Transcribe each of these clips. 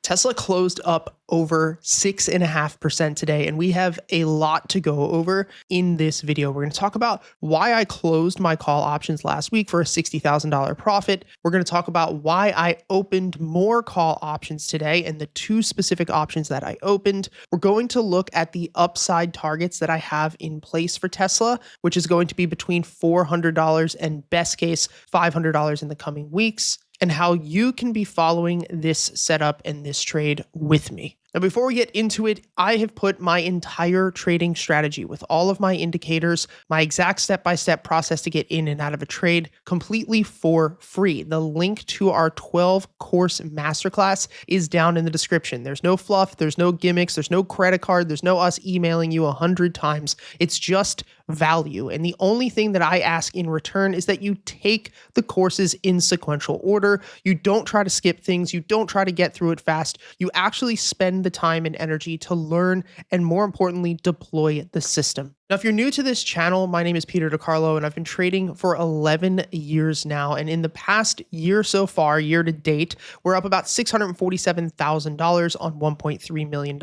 Tesla closed up over 6.5% today, and we have a lot to go over in this video. We're going to talk about why I closed my call options last week for a $60,000 profit. We're going to talk about why I opened more call options today and the two specific options that I opened. We're going to look at the upside targets that I have in place for Tesla, which is going to be between $400 and best case $500 in the coming weeks, and how you can be following this setup and this trade with me. Now, before we get into it, I have put my entire trading strategy with all of my indicators, my exact step-by-step process to get in and out of a trade completely for free. The link to our 12-course masterclass is down in the description. There's no fluff, there's no gimmicks, there's no credit card, there's no us emailing you 100 times. It's just value. And the only thing that I ask in return is that you take the courses in sequential order. You don't try to skip things. You don't try to get through it fast. You actually spend the time and energy to learn and, more importantly, deploy the system. Now, if you're new to this channel, my name is Peter DiCarlo, and I've been trading for 11 years now. And in the past year so far, year to date, we're up about $647,000 on $1.3 million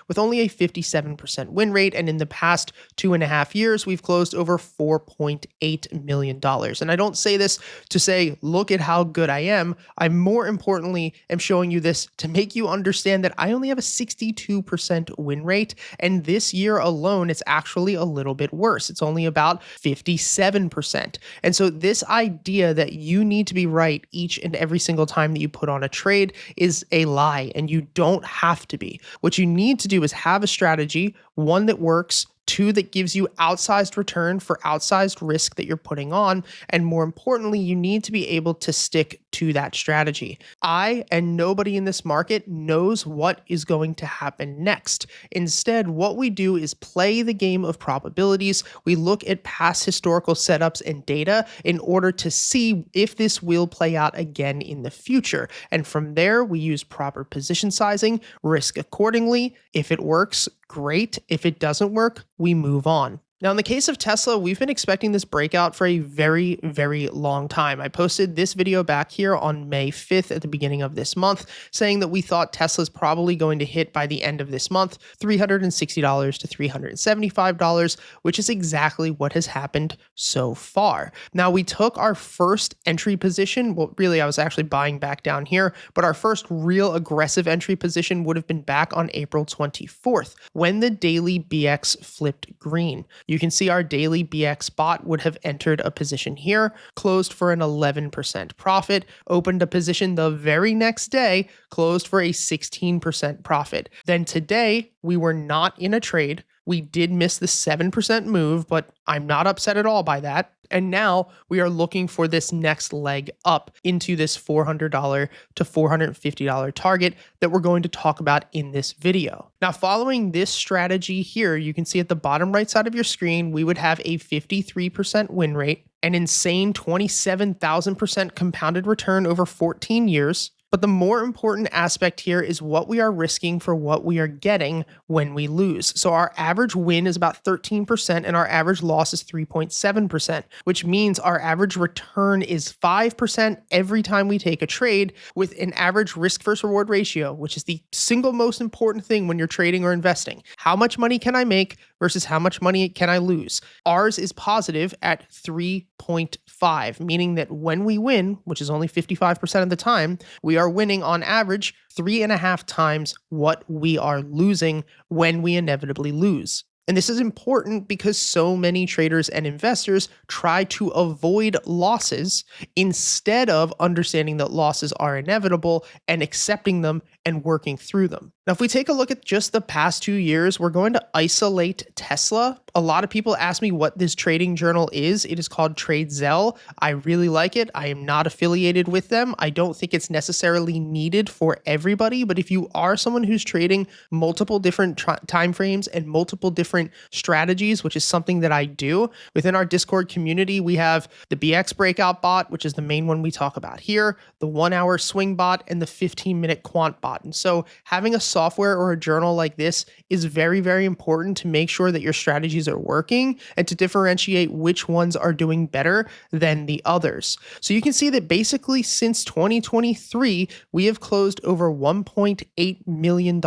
with only a 57% win rate. And in the past 2.5 years, we've closed over $4.8 million. And I don't say this to say, look at how good I am. I more importantly am showing you this to make you understand that I only have a 62% win rate. And this year alone, it's actually a little bit worse. It's only about 57%. And so this idea that you need to be right each and every single time that you put on a trade is a lie, and you don't have to be. What you need to do is have a strategy, one that works, two, that gives you outsized return for outsized risk that you're putting on. And more importantly, you need to be able to stick to that strategy. I and nobody in this market knows what is going to happen next. Instead, what we do is play the game of probabilities. We look at past historical setups and data in order to see if this will play out again in the future. And from there, we use proper position sizing, risk accordingly. If it works, great. If it doesn't work, we move on. Now, in the case of Tesla, we've been expecting this breakout for a very, very long time. I posted this video back here on May 5th at the beginning of this month, saying that we thought Tesla's probably going to hit by the end of this month, $360 to $375, which is exactly what has happened so far. Now, we took our first entry position. Well, really, I was actually buying back down here, but our first real aggressive entry position would have been back on April 24th, when the daily BX flipped green. You can see our daily BX bot would have entered a position here, closed for an 11% profit, opened a position the very next day, closed for a 16% profit. Then today, we were not in a trade. We did miss the 7% move, but I'm not upset at all by that. And now we are looking for this next leg up into this $400 to $450 target that we're going to talk about in this video. Now, following this strategy here, you can see at the bottom right side of your screen, we would have a 53% win rate, an insane 27,000% compounded return over 14 years. But the more important aspect here is what we are risking for what we are getting when we lose. So our average win is about 13% and our average loss is 3.7%, which means our average return is 5% every time we take a trade, with an average risk versus reward ratio, which is the single most important thing when you're trading or investing. How much money can I make versus how much money can I lose? Ours is positive at 3.5, meaning that when we win, which is only 55% of the time, we are winning on average 3.5 times what we are losing when we inevitably lose. And this is important because so many traders and investors try to avoid losses instead of understanding that losses are inevitable and accepting them and working through them. Now, if we take a look at just the past 2 years, we're going to isolate Tesla. A lot of people ask me what this trading journal is. It is called TradeZell. I really like it. I am not affiliated with them. I don't think it's necessarily needed for everybody, but if you are someone who's trading multiple different time frames and multiple different strategies, which is something that I do, within our Discord community, we have the BX breakout bot, which is the main one we talk about here, the 1 hour swing bot, and the 15-minute quant bot. And so having a software or a journal like this is very, very important to make sure that your strategies are working and to differentiate which ones are doing better than the others. So you can see that basically since 2023, we have closed over $1.8 million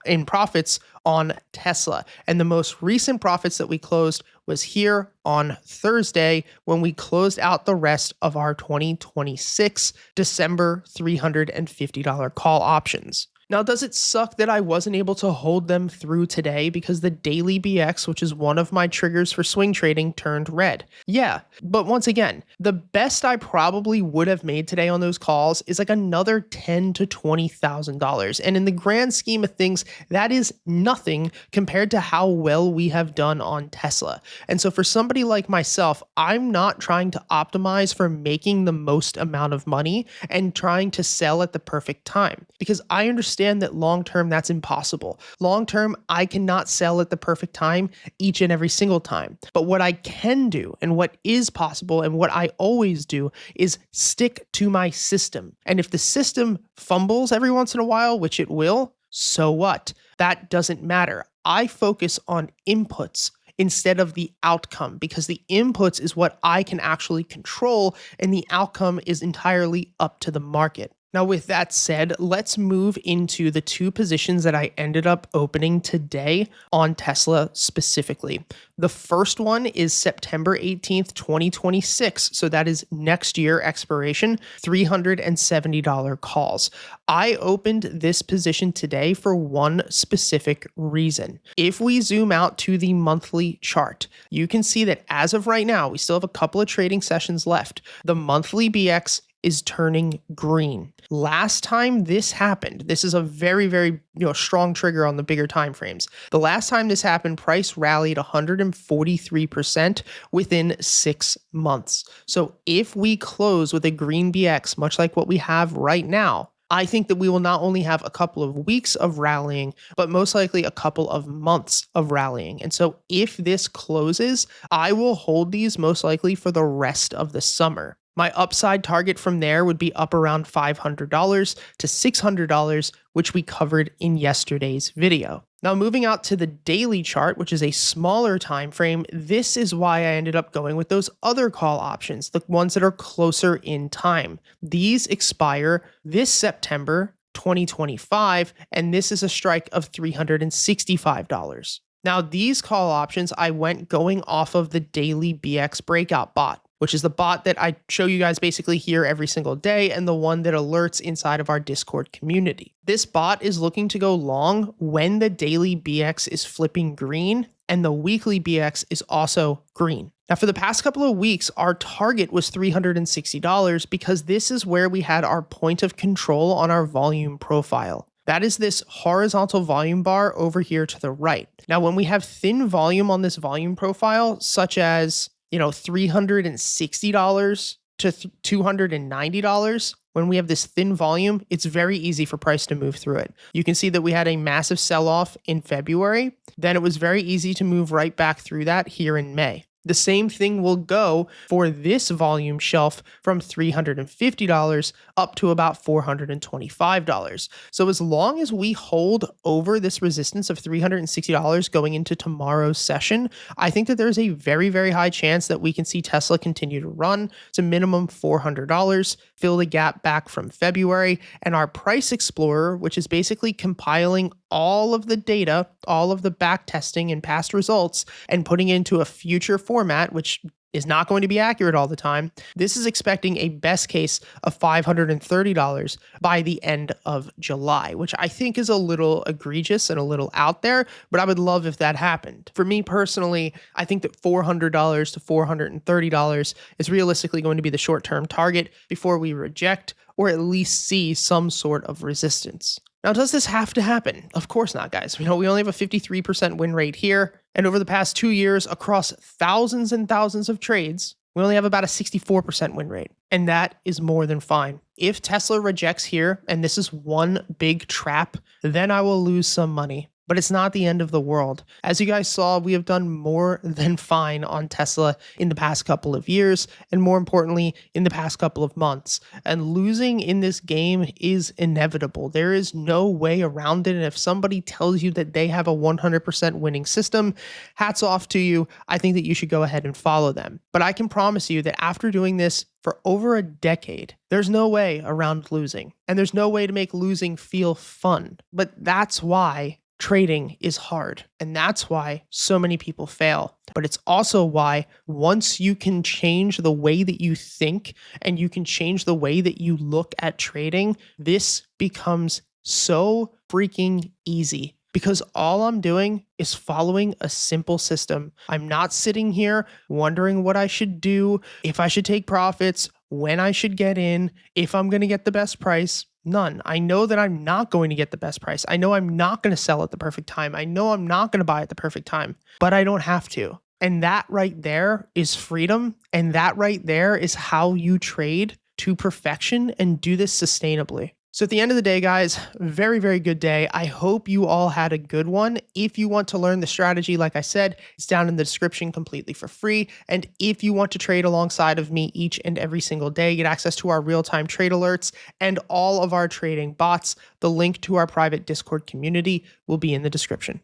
in profits on Tesla. And the most recent profits that we closed was here on Thursday when we closed out the rest of our 2026 December $350 call options. Now, does it suck that I wasn't able to hold them through today because the daily BX, which is one of my triggers for swing trading, turned red? Yeah, but once again, the best I probably would have made today on those calls is like another $10,000 to $20,000. And in the grand scheme of things, that is nothing compared to how well we have done on Tesla. And so for somebody like myself, I'm not trying to optimize for making the most amount of money and trying to sell at the perfect time, because I understand that long-term that's impossible. Long-term, I cannot sell at the perfect time each and every single time. But what I can do and what is possible and what I always do is stick to my system. And if the system fumbles every once in a while, which it will, so what? That doesn't matter. I focus on inputs instead of the outcome, because the inputs is what I can actually control and the outcome is entirely up to the market. Now, with that said, let's move into the two positions that I ended up opening today on Tesla specifically. The first one is September 18th, 2026. So that is next year expiration, $370 calls. I opened this position today for one specific reason. If we zoom out to the monthly chart, you can see that as of right now, we still have a couple of trading sessions left. The monthly BX is turning green. Last time this happened, this is a very, very strong trigger on the bigger time frames. The last time this happened, price rallied 143% within 6 months. So if we close with a green BX, much like what we have right now, I think that we will not only have a couple of weeks of rallying, but most likely a couple of months of rallying. And so if this closes, I will hold these most likely for the rest of the summer. My upside target from there would be up around $500 to $600, which we covered in yesterday's video. Now, moving out to the daily chart, which is a smaller time frame, this is why I ended up going with those other call options, the ones that are closer in time. These expire this September 2025, and this is a strike of $365. Now, these call options, I went going off of the daily BX breakout bot, which is the bot that I show you guys basically here every single day and the one that alerts inside of our Discord community. This bot is looking to go long when the daily BX is flipping green and the weekly BX is also green. Now, for the past couple of weeks, our target was $360 because this is where we had our point of control on our volume profile. That is this horizontal volume bar over here to the right. Now, when we have thin volume on this volume profile, such as $360 to $290, when we have this thin volume, it's very easy for price to move through it. You can see that we had a massive sell-off in February. Then it was very easy to move right back through that here in May. The same thing will go for this volume shelf from $350 up to about $425. So as long as we hold over this resistance of $360 going into tomorrow's session, I think that there's a very, very high chance that we can see Tesla continue to run to minimum $400, fill the gap back from February, and our price explorer, which is basically compiling all of the data, all of the back testing and past results, and putting it into a future format, which is not going to be accurate all the time. This is expecting a best case of $530 by the end of July, which I think is a little egregious and a little out there, but I would love if that happened. For me personally, I think that $400 to $430 is realistically going to be the short-term target before we reject or at least see some sort of resistance. Now, does this have to happen? Of course not, guys. We only have a 53% win rate here. And over the past 2 years, across thousands and thousands of trades, we only have about a 64% win rate. And that is more than fine. If Tesla rejects here, and this is one big trap, then I will lose some money. but it's not the end of the world. As you guys saw, we have done more than fine on Tesla in the past couple of years, and more importantly, in the past couple of months. And losing in this game is inevitable. There is no way around it. And if somebody tells you that they have a 100% winning system, hats off to you. I think that you should go ahead and follow them. But I can promise you that after doing this for over a decade, there's no way around losing. And there's no way to make losing feel fun. But that's why trading is hard. And that's why so many people fail. But it's also why once you can change the way that you think and you can change the way that you look at trading, this becomes so freaking easy. Because all I'm doing is following a simple system. I'm not sitting here wondering what I should do, if I should take profits, when I should get in, if I'm going to get the best price. None. I know that I'm not going to get the best price. I know I'm not going to sell at the perfect time. I know I'm not going to buy at the perfect time, but I don't have to. And that right there is freedom. And that right there is how you trade to perfection and do this sustainably. So at the end of the day, guys, very, very good day. I hope you all had a good one. If you want to learn the strategy, like I said, it's down in the description completely for free. And if you want to trade alongside of me each and every single day, get access to our real-time trade alerts and all of our trading bots, the link to our private Discord community will be in the description.